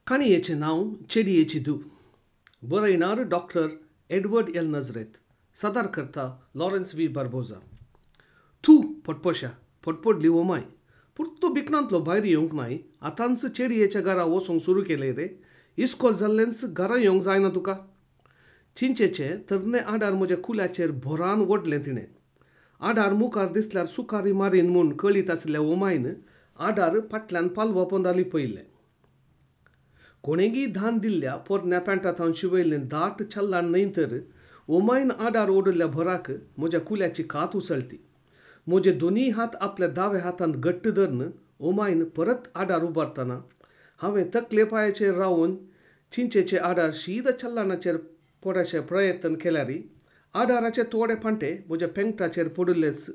काणयेचें नांव चेडयेची धूव. बरयणार doctor Edward L नजरेत. सादर करता लॉरेन्स व्ही बार्बोजा. थू फटफशा फटफडली ओमाय. पुर्तो बिकणांतलो भायर येवंक नाय. आतांच चेडयेच्या घरा वचोंक सुरू केलें रे. इस्कोल जाल्लेंच घरा येवंक जायना तुका. चिंचेचें तरणे आडार म्हज्या कुल्याचेर भोरान ओडलें तिणें. आडार मुखार दिसल्यार सुकारी मारीन म्हूण कळीत आसल्या ओमायन आडार फाटल्यान पालवा पोंदाली पयलें. कोणेगी धान दिल्ल्या पोरण्या पॅन्टांत शिवयल्लें दाट छल्लान न्हयतर ओमायन आडार ओडल्या भराक म्हज्या कुल्याची कात उसळटी. म्हजे दोनी हात आपल्या दाव्या हातांत घट्ट धरून ओमायन परत आडार उबारतना हांवें तकले पांयाचेर रावन चिंचेचे आडार शीद छल्लानाचेर पडचे प्रयत्न केल्यारी आडाराचे तोडे फांटे म्हज्या पेंगटाचेर पडिल्लेच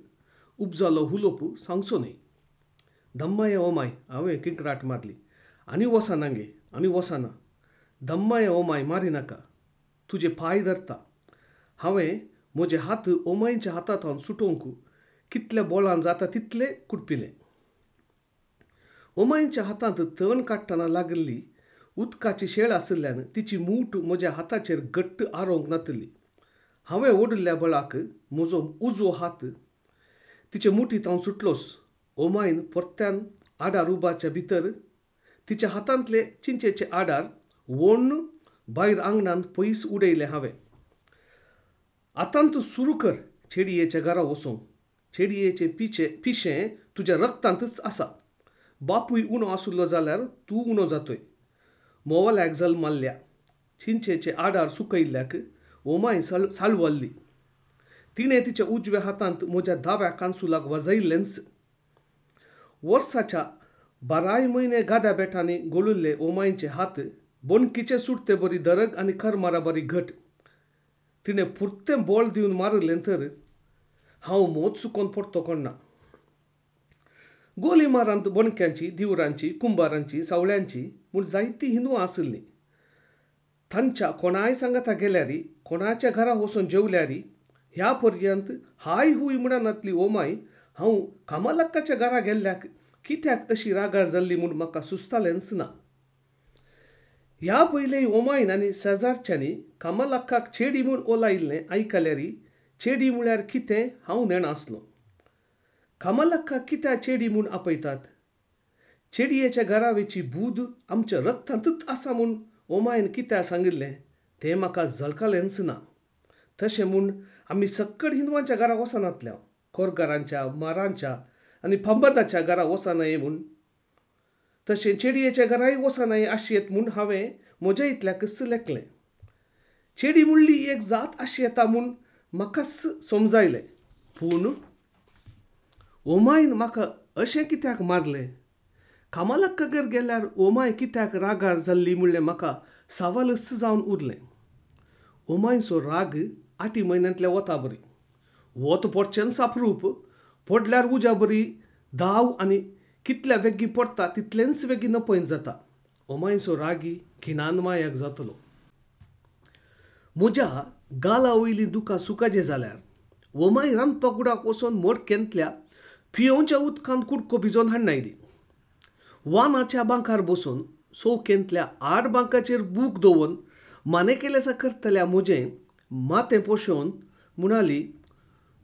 उपजालो हुलोप सांगचो न्ही. धम्माय ओमाय हांवें किंकराट मारली. आनी वसना गे आनी वसना. धम्माय ओमाय मारी नाका. तुजे पांय धरता. हांवें म्हजे हात ओमायच्या हातांतल्यान सुटोवंक कितल्या बोळान जाता तितलें कुटपिलें. ओमायच्या हातांत तण काडटना लागल्ली उदकाची शेळ आशिल्ल्यान तिची मूठ म्हज्या हाताचेर घट्ट आरोंक नातली. हांवें ओडिल्ल्या बळाक म्हजो उजवो हात तिचे मुठींत सुटलोच ओमायन परत्यान आडार उबारच्या भितर तिच्या हातांतले चिंचेचे आडार वोडून भायर आंगणांत पयस उडयलें हांवें. आतां तूं सुरू कर चेडयेच्या घरा वचोंक. चेडयेचें पिशें तुज्या रगतांतच आसा. बापूय उणो आसुल्लो जाल्यार तूं उणो जातोय. मोवाल्याक जल्माल्ल्या चिंचेचे आडार सुकयल्ल्याक ओमाय साळवल्ली. तिणें तिच्या उजव्या हातांत म्हज्या दाव्या कांसुलाक वाजयल्लेंच. वर्साच्या 12 म्हयने गाद्या बेठांनी गळुल्ले ओमायचे हात बोनकीचे सुटते बरी दरग आनी खरमारा बरी घट. तिणें फुर्तें बोळ दिवन मारलें तर हांव मोत चुकोवन पडतो कोण ना. गोली मारांत बोणक्यांची, दिवरांची, कुंभारांची, सावळ्यांची म्हूण जायतीं हिंदवां आशिल्लीं. तांच्या कोणाय सांगाता गेल्यारी कोणाच्या घरा वचून जेवल्यारी ह्या पर्यंत हाय हुय म्हणनातली ओमाय हांव कामालक्काच्या घरा गेल्ल्याक कित्याक अशी रागार जाल्ली म्हूण म्हाका सुस्तालेंच ना. ह्या पयलें ओमायन आनी शेजारच्यांनी कामालक्काक चेडी म्हूण ओलायिल्लें आयकल्यारी चेडी म्हळ्यार कितें हांव नेणासलों. कामालक्काक कित्याक चेडी म्हूण आपयतात. चेडयेच्या घरावेची बूद आमच्या रगतांतच आसा म्हूण ओमायन कित्याक सांगिल्लें तें म्हाका झळकलेंच ना. तशें म्हूण आमी सक्कड हिंदवांच्या घरा वचनातल्या खोरगारांच्या, मारांच्या आनी फांबदाच्या घरा वचनाये म्हूण. तशें चेडयेच्या घराय वचनाये आशयेत म्हूण हांवें म्हज्या इतल्याकच लेखलें. चेडी म्हणली एक जात आशी येता म्हूण म्हाकाच समजायलें. पूण ओमायन म्हाका अशें कित्याक मारलें. कामालक्कागेर गेल्यार ओमाय कित्याक रागार जाल्ली म्हणलें म्हाका सावालच जावन उरलें. ओमायचो राग 8 म्हयन्यांतल्या वता बरी. वत पडचें सापरूप पडल्यार उज्या बरी धाव आनी कितल्या वेगी पडटा तितलेंच वेगी नपयन जाता. ओमायचो रागी खिणान मायाक जातलो. म्हज्या गाला वयलीं दुकां सुकाचें जाल्यार ओमाय रांदपाक कुडाक वचोन मडकेंतल्या पियोवच्या उदकांत कुडको भिजोवन हाडून आयली. वानाच्या बांकार बसून चौकेंतल्या 8 बांकाचेर बूक दवरून माने केलेसा करतल्या म्हजें मातें पोशोवन म्हणाली,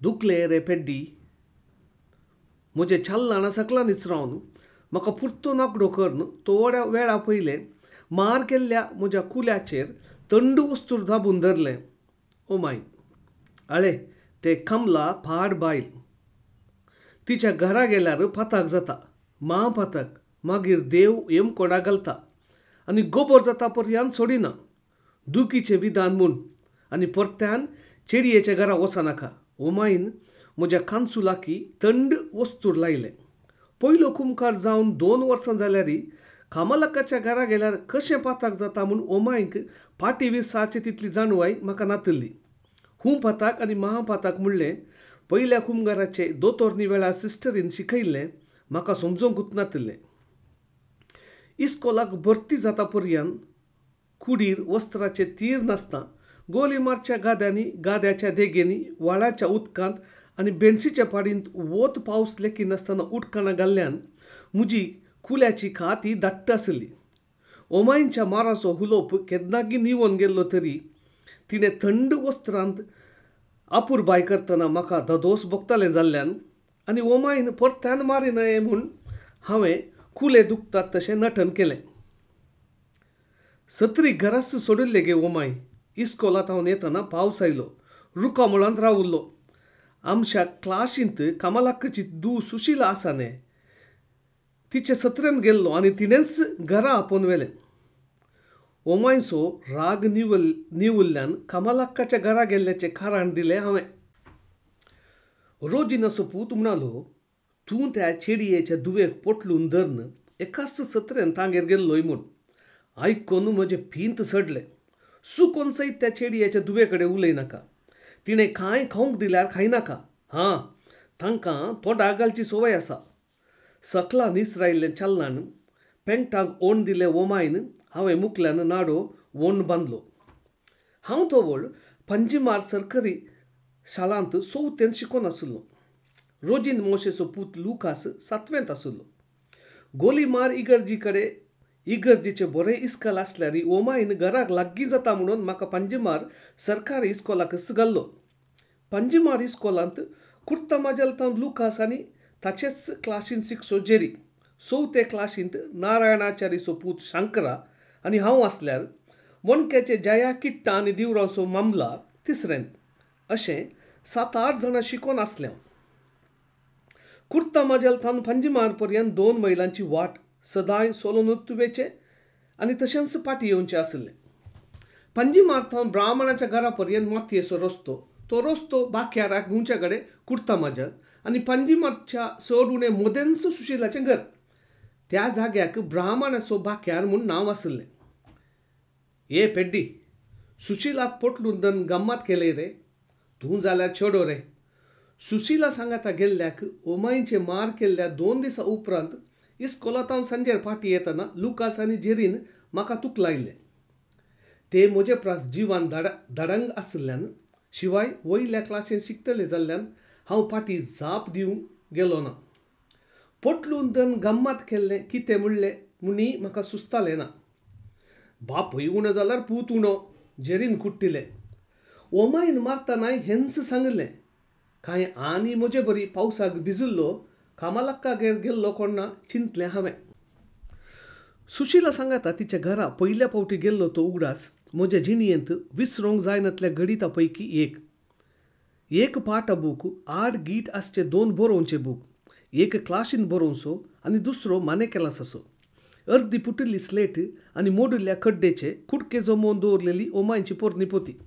दुखलें रे पेड्डी. म्हजें छल्लां सकलां निचरावन म्हाका पुर्तो नाकडो करून थोड्या वेळा पयलें मार केल्ल्या म्हज्या कुल्याचेर थंड वस्तूर दाबून धरलें. ओमाय आळे तें कमला फाड बायल. तिच्या घरा गेल्यार फाताक जाता. फाताक मागीर देव येमकोडा घालता आनी गोबर जाता पर्यंत सोडिना. दुखीचें विधान म्हूण आनी परत्यान चेडयेच्या घरा वचनाका. ओमायन म्हज्या कांसुलाकी थंड वस्तूर लायलें. पयलो कुमकार जावन 2 वर्सां जाल्यारी कामालक्काच्या घरा गेल्यार कशें पाताक जाता म्हूण ओमायक फाटी विरसाची तितली जाणवाय म्हाका नातली. पाताक आनी पाताक म्हणलें पयल्या कुमगाराचे दोतोर निवेळार सिस्टरीन शिकयल्लें म्हाका समजोंकूच नातलें. इस्कोलाक भरती जाता पर्यंत कुडीर वस्त्राचे तीर नासता गोली मारच्या गाद्यांनी, गाद्याच्या देगेनी, व्हाळाच्या उदकांत आनी बेंडशीच्या पाडींत वत पावस लेकी नासतना उदकाना घाल्ल्यान म्हजी कुल्याची कात ही धाट्ट आसली. ओमाईंच्या माराचो हुलोप केन्नागी निवून गेल्लो तरी तिणें थंड वस्त्रांत आपुरबाय करतना म्हाका धदोस भोगतालें जाल्ल्यान आनी ओमाईन परत्यान मारी न्हय म्हूण हांवें खुले दुखतात तशें नटन केलें. सत्री घरास सोडिल्लें गे ओमाई. इस्कोलांत हांव येतना पावस आयलो. रुखामळांत रावुल्लो. आमच्या क्लाशींत कमलाक्काची धूव सुशीला आसा न्हय, तिचे सत्रेन गेल्लो आनी तिणेंच घरा आपोवन व्हेलें. ओमायचो राग निवुल्ल्यान कमलाक्काच्या घरा गेल्ल्याचें कारण दिलें हांवें. रोजिनाचो पूत म्हणालो, तूं त्या चेडयेच्या धुवेक पोटलून धरन एकाच सत्रेन तांगेर गेल्लोय म्हूण. आयकून म्हजें भिंत सडलें. सुकोन सयत त्या चेडयेच्या धुवे कडेन उलयनाका. तिणें कांय खावंक दिल्यार खायनाका. हां, तांकां तोंडाक घालची संवय आसा. सकला निसरायिल्लें चलनान पेंगटाक ओण दिलें ओमायन हांवें मुखल्यान नाडो ओण बांदलो. हांव तोवळ पंजीमार सरकारी शाळांत 4थेंत शिकोन आसुल्लो. रोजीन मोशेचो पूत लुकास 7वेंत आसुल्लो. गोलीमार इगर्जीचे बरें इस्कॉल आसल्यार ओमाईन घराक लागीं जाता म्हणून म्हाका पंजीमार सरकारी इस्कॉलाक घाल्लो. पंजीमार इस्कॉलांत कुर्ता माजलतावन लुकास आनी ताचेच क्लासीन शिकचो जेरी. 4थे क्लासींत नारायणाचार्यचो पूत शांकरा आनी हांव आसल्यार मोणक्याचे जया किट्टा आनी दिवराचो मामला 3रेंत. अशें 7-8 जाणां शिकोन आसले. कुर्ता माजलतावन पंजीमार पर्यंत 2 मैलांची वाट सदांय सोलोनुत्वेचे आनी तशेंच पाटी येवचें आसलें. पंजीमार थावन ब्राह्मणाच्या घरा पर्यंत मातयेचो रस्तो. तो रस्तो बाख्याराक गुंच्या कडेन कुर्ता माजल आनी पंजीमारच्या चड उणें मोदेंच सुशिलाचें घर. त्या जाग्याक ब्राह्मणाचो बाख्यार म्हूण नांव आसलें. ए पेड्डी, सुशिलाक पोटलून धरून गम्मत केले रे. तूं जाल्यार चेडो रे. सुशिला सांगाता गेल्ल्याक ओमाईचे मार केल्ल्या 2 दिसां उपरांत इस्कोलांत सांजेर फाटी येतना लुकास आनी जेरीन म्हाका तूक लायिल्लें. ते म्हजे प्रास जिवान धडंग आसल्यान शिवाय वयल्या क्लासीन शिकतले जाल्ल्यान हांव फाटी जाप दिवंक गेलो ना. पोटलून धरून गम्मत केल्लें कितें म्हणलें म्हूण म्हाका सुस्तालें ना. बापूय उणो जाल्यार पूत उणो, जेरीन कुट्टिलें. ओमाईन मारतना हेंच सांगलें. कांय आनी म्हजे बरी पावसाक भिजिल्लो कमलाक्कागेर गेल्लो कोण ना चिंतलें हांवें. सुशिला सांगाता तिच्या घरा पयल्या फावटी गेल्लो तो उगडास म्हज्या जिणयेंत विसरूंक जायनातल्या गणिता पैकी एक. एक पाठ बूक 8 गीट आसचे 2 बरोवचे बूक. एक क्लासीन बरोवचो आनी दुसरो मानेकेलासाचो. अर्दी पुटिल्ली स्लेट आनी मोडिल्ल्या खड्डेचे कुडके जमोवन दवरलेली ओमायची पोरणी पोती.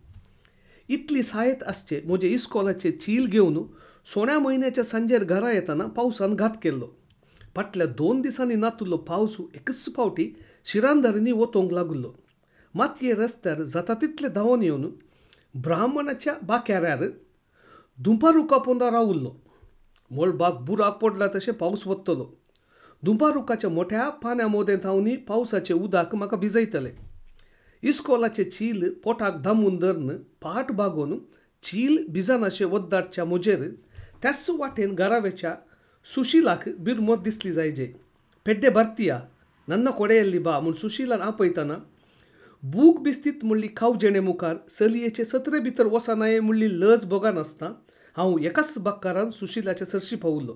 इतली सायत आसचे म्हजे इस्कॉलाचे चील घेवन सोण्या म्हयन्याच्या सांजेर घरा येतना पावसान घात केल्लो. फाटल्या 2 दिसांनी नातुल्लो पावस एकच फावटी शिरांधारींनी वतोंक लागलो. मातये रस्त्यार जाता तितले धांवन येवन ब्राह्मणाच्या बाक्याऱ्यार दुंपारुका पोंदा रावुल्लो. मोळबाक बुराक पडला तशें पावस वतलो. दुंपारुकाच्या मोठ्या पान्या मोदें थावनी पावसाचे उदक म्हाका भिजयतलें. इस्कॉलाचे चील पोटाक धामून धरून पाट बागोवन चील भिजानाशे वद्दाडच्या म्हजेर त्याच वाटेन घरावेच्या सुशिलाक बिरमोत दिसली जायजे. पेड्डे भरतिया नन्न कोडेयल्ली बा म्हूण सुशिलान आपयतना बूक बिस्तीत म्हणली खावजेणे मुखार चलयेचे सत्रे भितर वचनाये म्हणली लज भोगानासतना हांव एकाच बक्कारान सुशिलाचे चर्शी पावुल्लो.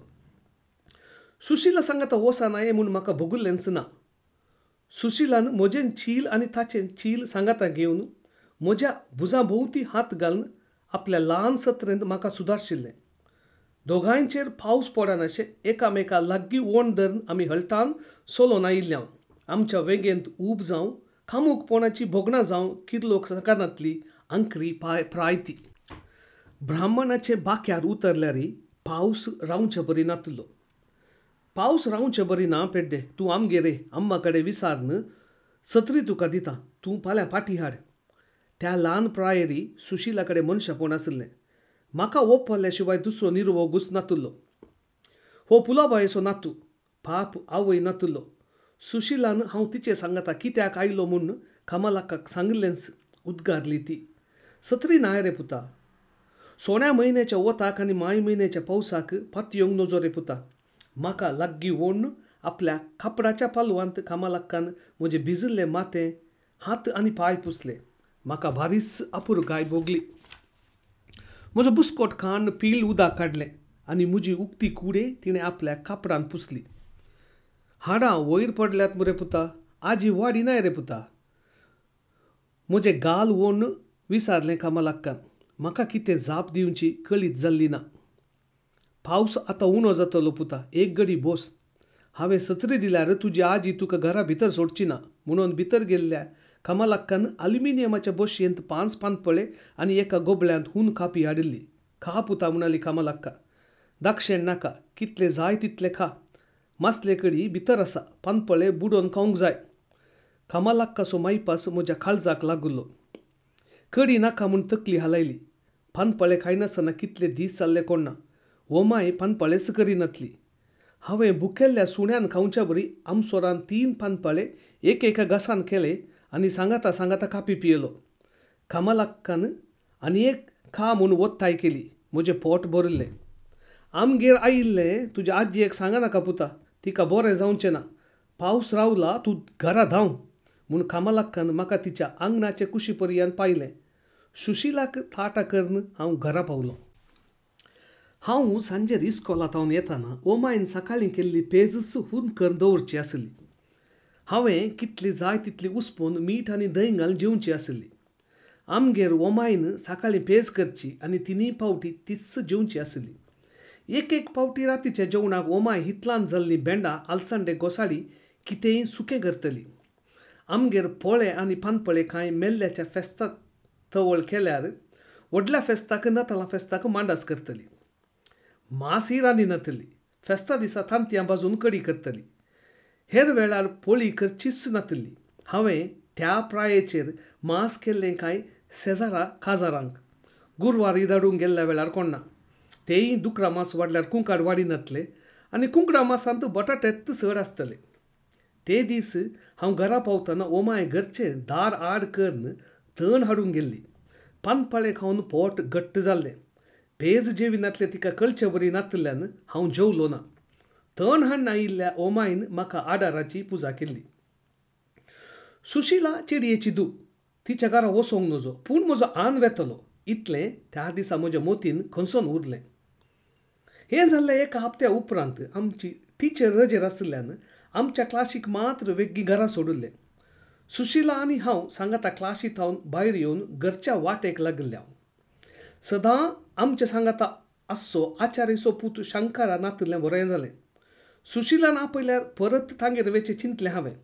सुशिला सांगता वचनाये म्हूण म्हाका भोगुल्लेंच ना. सुशिलान म्हजें चील आनी ताचें चील सांगाता घेवन म्हज्या भुजा भोवती हात घालून आपल्या ल्हान सत्रेंत म्हाका सुदारशिल्लें. दोगांयचेर पावस पडनाशें एकामेका लागीं ओण धरून आमी हळटान सोलोन आयिल्ल्या आमच्या वेगेंत ऊब जावं खामूकपणाची भोगणां जावं किर्लोक सकानातली अंकरी प्रायती. ब्राह्मणाचे बाक्यार उतरल्यार पावस रावचें बरी नातलो. पावस रावचें बरी ना पेड्डे, तूं आमगेर अम्मा कडेन विचारन सत्री तुका दिता. तूं फाल्यां फाटी हाड. त्या ल्हान प्रायेरी सुशिला कडेन मनशापण आसलें. म्हाका ओपल्या शिवाय दुसरो निर्वो घुस नातलो. हो पुलाबायेचो नातू, पाप आवय नातलो. सुशिलान हांव तिचे सांगता कित्याक आयलो म्हूण कमलाक्काक सांगलेंच उद्गारली ती. सत्री नाय रे पुता. सोण्या म्हयन्याच्या वताक आनी माय म्हयन्याच्या पावसाक फात येवंक नजो रे पुता. म्हाका लागीं ओण आपल्या खापडाच्या पालवांत कामालाक्कान म्हजे भिजिल्ले माते हात आनी पाय पुसले. म्हाका भारीच आपुरकाय भोगली. म्हजो बुसकोट खाण पीळ उदक काडलें आनी म्हजी उक्ती कुडे तिणें आपल्या कापडान पुसली. हाडां वयर पडल्यात मरे पुता, आजी वाडिनाय रे पुता. म्हजे गाल वोन विचारलें कामालाक्कान. म्हाका कितें जाप दिवची कळीत जाल्ली ना. पावस आतां उणो जातलो पुता, एक घडी बस. हांवें सत्री दिल्यार तुजी आजी तुका घरा भितर सोडची ना म्हणून भितर गेल्ल्या कामालाक्कान अल्युमिनियमाच्या बशयेंत 5 पानपळे आनी एका गोबळ्यांत हून कापी हाडिल्ली. खा पुता म्हणाली कामालाक्का. दाक्षेण नाका, कितले जाय तितले खा. मासले कडी भितर आसा, पानपळे बुडोवन खावंक जाय. कामालाक्काचो मायपास म्हज्या काळजाक लागलो. कडी नाका म्हूण तकली हालयली. पानपळे खायनासतना कितले दीस जाल्ले कोण ना. ओमाय पानपळेच करिनातली. हांवें भुकेल्ल्या सुण्यान खावच्या बरी आमसोरान 3 पानपळे एका घासान केले आनी सांगाता कापी पियेलो. कामालाक्कान आनी एक खा म्हूण वत्ताय केली. म्हजें पोट भरलें. आमगेर आयिल्लें तुज्या आजयेक सांगा नाका पुता, तिका बरें जावचें ना. पावस रावला, तूं घरा धांव म्हूण कामालाक्कान म्हाका तिच्या आंगणाचे कुशीपर्यंत पायलें. सुशिलाक ताटा करून हांव घरा पावलो. हांव सांजेर इस्कोलांतावन येताना ओमायन सकाळीं केल्ली पेजच हून करून दवरची आसली. हांवें कितली जाय तितली उसपून मीठ आनी दही घालून जेवची आसली. आमगेर ओमायन सकाळीं पेज करची आनी 3 पावटी तीच जेवची आसली. एक पावटी रातीच्या जेवणाक ओमाय हितलान जाल्ली भेंडां, आलसंडे, गोसाळी कितेंय सुकें करतली. आमगेर पोळे आनी पानपळे कांय मेल्ल्याच्या फेस्ताक तवळ केल्यार व्हडल्या फेस्ताक नातालां फेस्ताक मांडास करतली. मास ही रांदिनातली. फेस्ता दिसा तांतयां भाजून कडी करतली. हेर वेळार पोळी करचीच नातली. हांवें त्या प्रायेचेर मास केल्लें कांय शेजारा काजारांक. गुरवार इदाडूंक गेल्ल्या वेळार कोण ना. तेय दुकरा मास वाडल्यार कुंकाड वाडिनातले आनी कुंकडा मासांत बटाटेत चड आसतले. ते दीस हांव घरा पावतना ओमाय घरचें दार आड करून तण हाडूंक गेल्ली. पानपळे खावन पोट घट्ट जाल्लें. पेज जेविनातलें तिका कळचे बरी नातल्यान हांव जेवलो ना. तण हाडून आयिल्ल्या ओमायन म्हाका आदाराची पुजा केल्ली. सुशिला चेडयेची धूव. तिच्या घरा वसोंक नजो, पूण म्हजो आन वेतलो इतलें त्या दिसा म्हज्या मोतीन खंसून उरलें. हें जाल्लें एका हप्त्या उपरांत आमची टिचर रजेर आसल्यान आमच्या क्लासीक मात्र वेग्गी घरा सोडिल्लें. सुशिला आनी हांव सांगाता क्लासींतावन भायर येवन घरच्या वाटेक लागल्या. सदां आमच्या सांगाता आसचो आचार्यचो पूत शंकरा नातलें बरें जालें. सुशिलान आपयल्यार परत तांगेर वेचें चिंतलें हांवें.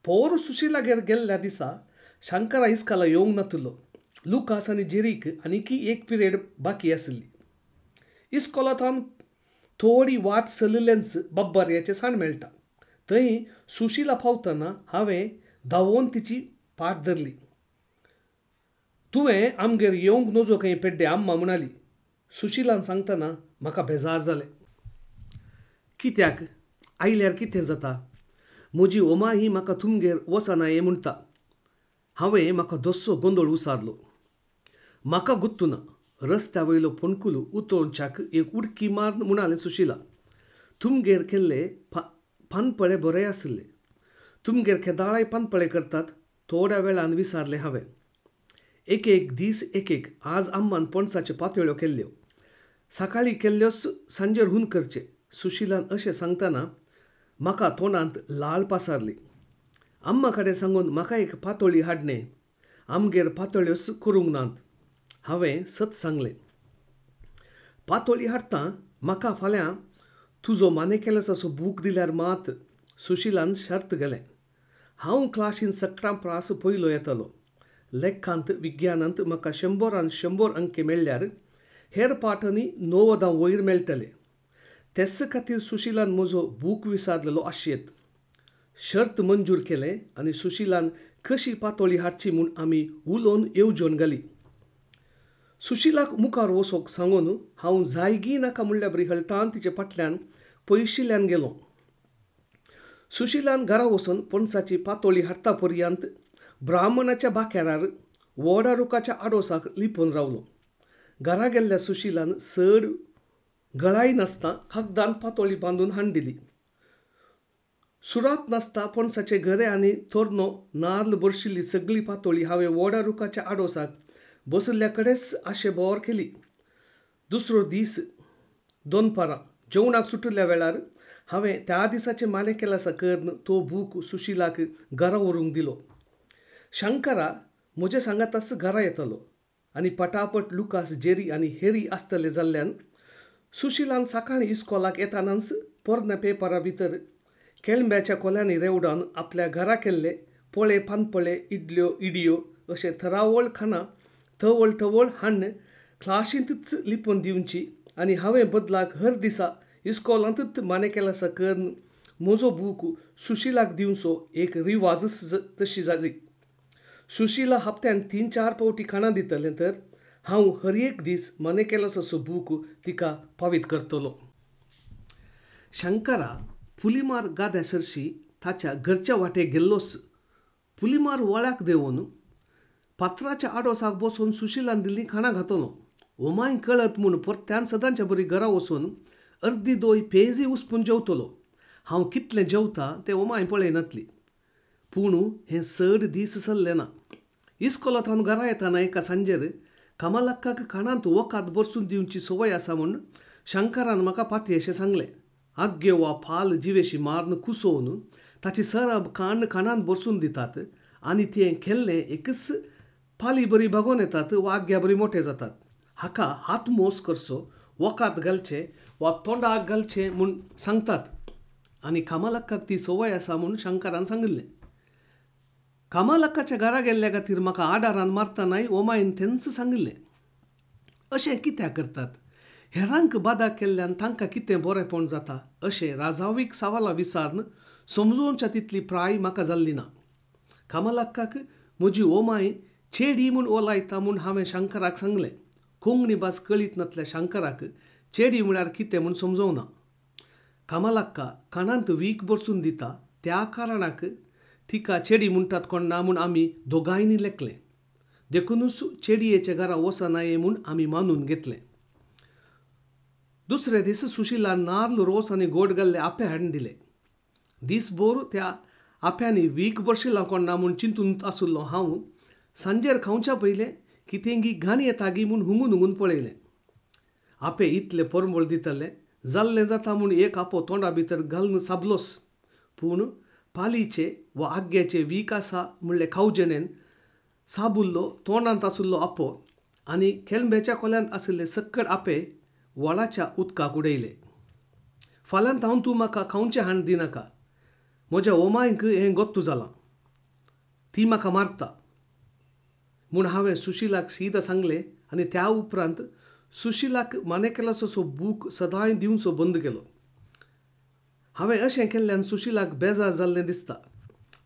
पोर सुशिलागेर गेल्ल्या दिसा शंकरा इस्काला येवंक नातलो. लुकास आनी जेरीक आनीकी एक पिरियड बाकी आसली. इस्कोलांतावन थोडी वाट चलिल्लेंच बब्बर्याचें साण मेळटा. थंय सुशिला पावतना हांवें धांवोवन तिची पाट धरली. तुवें आमगेर येवंक नजो खंय पेड्डे आम्मा म्हणाली. सुशिलान सांगतना म्हाका बेजार जालें. कित्याक? आयल्यार कितें जाता? म्हजी ओमा ही म्हाका तुमगेर वचना हें म्हणटा. हांवें म्हाका दस्सो गोंदळ उसारलो. म्हाका गुत्तू ना. रस्त्या वयलो फोणकुलो उतोवच्याक एक उडकी मारून म्हणालें सुशिला. तुमगेर केल्ले पानपळे बरे आसले. तुमगेर केदाळाय पानपळे करतात. थोड्या वेळान विचारलें हांवें. एक दीस एक. आज आम्मान पणसाच्यो पातोळ्यो केल्ल्यो. सकाळीं केल्ल्योच सांजेर हून करचे. सुशिलान अशें सांगतना म्हाका तोंडांत लाळ पासारली. आम्मा कडेन सांगून म्हाका एक पातोळी हाडणे. आमगेर पातोळ्योच करूंक नात. हांवें सत सांगलें. पातोळी हाडटा म्हाका फाल्यां तुजो मानेकेलासाचो बूक दिल्यार मात. सुशिलान शर्त गेलें. हांव क्लासीन सकाळप्रास पयलो येतलो. लेखांत विज्ञानांत म्हाका 100 अंके मेळ्ळ्यार हेर पाठांनी 90 वयर मेळटले. तेच खातीर सुशिलान म्हजो बूक विचारलेलो आशेत. शर्त मंजूर केलें आनी सुशिलान कशी पातोळी हाडची म्हूण आमी उलोवन येवजण घाली. सुशिलाक मुखार वचोंक सांगून हांव जायगी नाका म्हणल्या बरी हळटान तिचे फाटल्यान पयशिल्ल्यान गेलो. सुशिलान घरा वचून पणसाची पातोळी हाडटा पर्यंत ब्राह्मणाच्या बाक्यारार व्हडा रुखाच्या आडोसाक लिपोवन रावलो. घरा गेल्ल्या सुशिलान चड गळाय नासता कागदान पातोळी बांदून हाडून दिली. सुरात नासता पणसाचे घरे आनी तोरनो नाल्ल बरशिल्ली सगळी पातोळी हांवें व्हडा रुखाच्या आडोसाक बसल्ल्या कडेच आशे बोर केली. दुसरो दीस दनपारां जेवणाक सुटिल्ल्या वेळार हांवें त्या दिसाचे माने केला सकर्न तो बूक सुशिलाक घरा व्हरूंक दिलो. शंकरा म्हजे सांगाताच घरा येतलो आनी पटापट लुकास जेरी आनी हेरी आसतले जाल्ल्यान सुशिलान सकाळीं इस्कॉलाक येतानाच पोरण्या पेपरा भितर केळंब्याच्या कोल्यांनी रेवडावन आपल्या घरा केल्ले पोळे पानपळे इडल्यो इडियो अशें थरावळ खाणां थवळ थवळ हाडून क्लाशींतच लिपोवन दिवची आनी हांवें बदलाक हर दिसा इस्कॉलांतच माने केला सकर्न म्हजो बूक सुशिलाक दिवचो एक रिवाजच तशी जाली. सुशिला हप्त्यान 3-4 फावटी खाणां दितलें तर हांव हर एक दीस माने केलोसो असो बूक तिका फावीत करतलो. शंकरा पुलीमार गाद्या सरशी ताच्या घरच्या वाटेक गेल्लोस. पुलीमार वळाक देंवन पात्राच्या आडोसाक बसून सुशिलान दिल्लीं खाणां घातलो. ओमाय कळत म्हूण परत्यान सदांच्या बरी घरा वचून अर्दी दोय पेजी उसपून जेवतलो. हांव कितलें जेवता तें ओमाय पळयनातली. पूण हें चड दीस चल्लें ना. इस्कॉलांत हांव घरा येताना एका सांजेर कमलाक्काक खाणांत वोकात बरसून दिवची संवय आसा म्हूण शंकरान म्हाका पातयेशें सांगलें. आग्यो वा फाल जिवेशी मारून कुसोवन ताची सरब कांड खाणांत बरसून दितात आनी तें केल्लें एकच फाली बरी भागोवन येतात वा आग्या बरी मोठे जातात. हाका हात मोस करचो, वोकात घालचें वा तोंडाक घालचें म्हूण सांगतात आनी कमलाक्काक ती संवय आसा म्हूण शंकरान सांगिल्लें. कमलाक्काच्या घरा गेल्ल्या खातीर म्हाका आडारान मारतानाय ओमायन तेंच सांगिल्लें. अशें कित्याक करतात? हेरांक बादा केल्ल्यान तांकां कितें बरेंपण जाता अशें राजावीक सवालां विचारन समजोवच्या तितली प्राय म्हाका जाल्ली ना. कमलाक्काक म्हजी ओमाय चेडी म्हूण ओलायता म्हूण हांवें शंकराक सांगलें. कोंकणी भास कळीत नातल्या शंकराक चेडी म्हळ्यार कितें म्हूण समजोवना. कमलाक्का खाणांत वीक बरसून दिता त्या कारणाक तिका चेडी म्हणटात कोण ना म्हूण आमी दोगांयनी लेखलें. देखूनच चेडयेच्या घरा वचनाये म्हूण आमी मानून घेतलें. दुसरे दीस सुशिलान नाल्ल रोस आनी गोड घाल्ले आपें हाडून दिले. दीसभर त्या आप्यांनी वीक बरशिल्लां कोण ना म्हूण चिंतून आसुल्लो हांव सांजेर खावच्या पयलें कितेंगी घाण येता गी म्हूण हुंगून हुंगून पळयलें. आपें इतलें परमळ दितलें जाल्लें जाता म्हूण एक आपो तोंडा भितर घालून साबलोस. पूण पालीचे वा आग्याचे वीक आसा म्हणलें खावजेनेन साबुल्लो तोंडांत आसुल्लो आपो आनी केळंब्याच्या कोल्यांत आशिल्ले सक्कड आपें वळाच्या उदकाक उडयले. फाल्यांत हांव तूं म्हाका खावचें हाड दिनाका. म्हज्या ओमायक हें गोत्तू जालां. ती म्हाका मारता म्हूण हांवें सुशिलाक शीत सांगलें आनी त्या उपरांत सुशिलाक माने केलोसो बूक सदांय दिवचो बंद केलो. हांवें अशें केल्ल्यान सुशिलाक बेजार जाल्लें दिसता.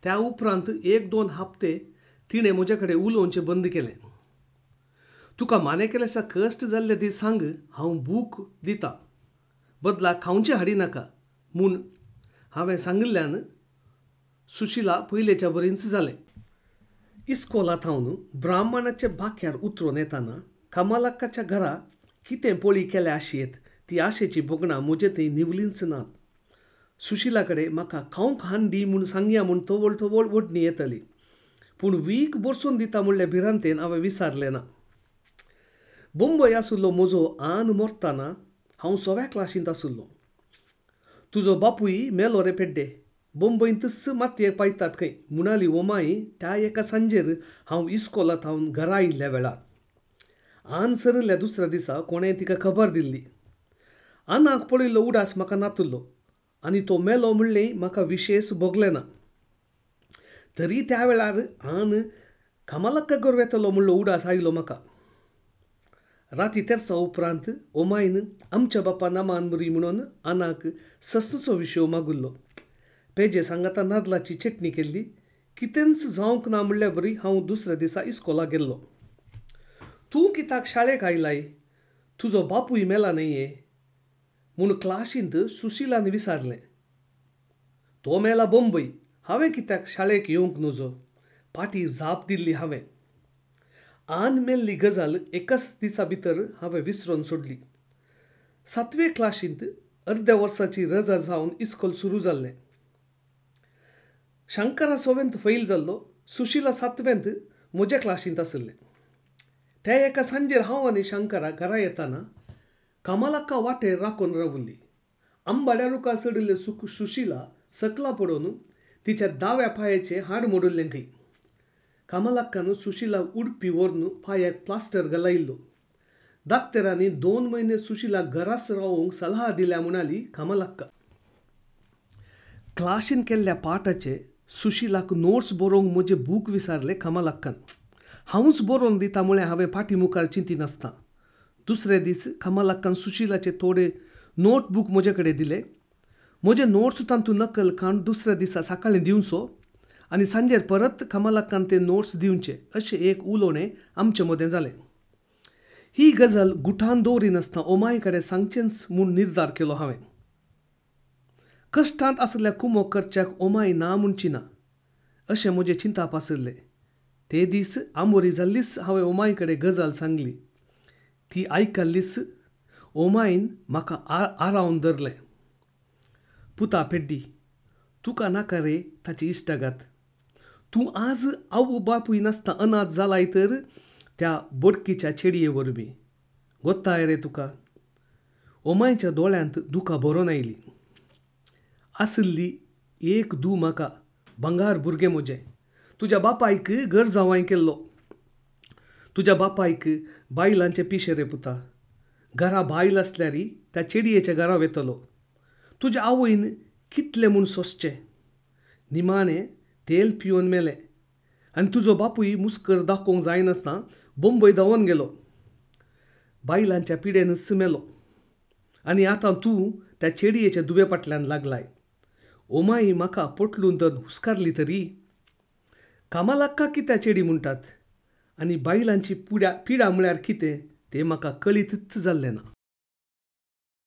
त्या उपरांत 1-2 हप्ते तिणें म्हजे कडेन उलोवचें बंद केलें. तुका माने केल्यासा कश्ट जाल्ले ती सांग, हांव बूक दितां, बदलाक खावचें हाडिनाका म्हूण हांवें सांगिल्ल्यान सुशिला पयलेच्या बरींच जालें. इस्कॉलांत हांव ब्राह्मणाच्या बाक्यार उतरून येताना कमलाक्काच्या घरा कितें पोळी केल्या आशयेत ती आशेची बोगणां म्हजे थंय निवलींच नात. सुशिला कडेन म्हाका खावंक हाड दी म्हूण सांगया म्हूण तवळ तवळ ओडणी येतली. पूण वीक बरसून दिता म्हणल्या भिरांतेन हांवें विचारलें ना. बंबय आसुल्लो म्हजो आन मरतना हांव 6व्या क्लासींत आसुल्लो. तुजो बापूय मेलो रे पेड्डे, बंबईंतच मातयेक पायतात खंय म्हणाली ओमाय त्या एका सांजेर हांव इस्कॉलांत हांव घरा आयिल्ल्या वेळार. आन सरल्या दुसऱ्या दिसा कोणें तिका खबर दिल्ली. आनाक पळयल्लो उडास म्हाका नातुल्लो आनी तो मेलो म्हणलें म्हाका विशेश भोगलें ना. तरी त्या वेळार आन कमलाक्का गोरवेतलो म्हणलो उडास आयलो म्हाका. राती तेरसा उपरांत ओमायन आमच्या बापा नामान मरी म्हणून आनाक सस्तचो विशव मागुल्लो. पेजे सांगाता नादलाची चटणी केल्ली. कितेंच जावंक ना म्हणल्या बरी हांव दुसऱ्या दिसा इस्कॉलाक गेल्लो. तूं कित्याक शाळेक आयलाय? तुजो बापूय मेला न्हय म्हूण क्लाशींत सुशिलान विचारलें. तो मेला बंबय, हांवें कित्याक शाळेक येवंक नजो? पाटी जाप दिल्ली हांवें. आन मेल्ली गजाल एकाच दिसा भितर हांवें विसरून सोडली. 7वे क्लाशींत अर्द्या वर्साची रजा जावन इस्कॉल सुरू जाल्लें. शंकरा 6वेंत फैल जाल्लो, सुशीला 7वेंत म्हज्या क्लासींत आसले. त्या एका सांजेर हांव आनी शंकरा घरा येताना कमलाक्का वाटेर राखून रावल्ली. आंबाड्या रुखार चडिल्ले सुशीला सकला पडून तिच्या दाव्या पांयाचें हाड मोडिल्लें खंय. कमलाक्कान सुशीला उडपी व्हरून पांयाक प्लास्टर घालायिल्लो. डाक्टरांनी 2 म्हयने सुशीला घराच रावूंक सल्हा दिल्या म्हणाली कमलाक्का. क्लासीन केल्ल्या पाठाचे सुशीलाक नोट्स बरोवंक म्हजे बूक विचारले कमलाक्कान. हांवूच बरोवन दिता म्हळें हांवें फाटीमुखार चिंती नासता. दुसरे दीस कमलाक्कान सुशीलाचे थोडे नोटबूक म्हजे कडेन दिले. म्हजे नोट्स तातूंत नकल काडून दुसऱ्या दिसा सकाळीं दिवचो आनी सांजेर परत कमलाक्कान ते नोट्स दिवचे अशें एक उलोवणें आमचे मदें जालें. ही गजाल गुठान दवरिनासतना ओमाय कडेन सांगचेंच म्हूण निर्धार केलो हांवें. कश्टांत आसलेल्या कुमोकरच्याक ओमाय ना म्हणची ना अशें म्हजें चिंतप आशिल्लें. ते दीस आंबोरी जाल्लीच हांवें ओमाय कडेन गजाल सांगली. ती आयकल्लीच ओमायन म्हाका आरावन धरलें. पुता पेड्डी, तुका नाका रे ताची इश्टागात. तूं आज आवय बापूय नासता अनाथ जालाय तर त्या बोडकीच्या चेडये वरवीं. गोत्ताय रे तुका. ओमायच्या दोळ्यांत दुकां भरोन आयलीं. आसली एक धूव म्हाका, भंगार भुरगें म्हजें. तुज्या बापायक घर जावाय केल्लो. तुज्या बापायक बायलांचे पिशे रे पुता. घरा बायल आसल्यार त्या चेडयेच्या घरा वेतलो. तुज्या आवयन कितलें म्हूण सोंसचें. निमाणें तेल पिवन मेलें आनी तुजो बापूय मुस्कर दाखोवंक जायनासतना बंबय धांवन गेलो. बायलांच्या पिडेनच मेलो आनी आतां तूं त्या चेडयेच्या दुवे फाटल्यान लागलाय. ओमाय म्हाका पोटलून धरून हुस्कारली तरी. कमलाक्का कित्या चेडी म्हणटात आनी बायलांची पिडा म्हळ्यार कितें तें म्हाका कळीतच जाल्लें ना.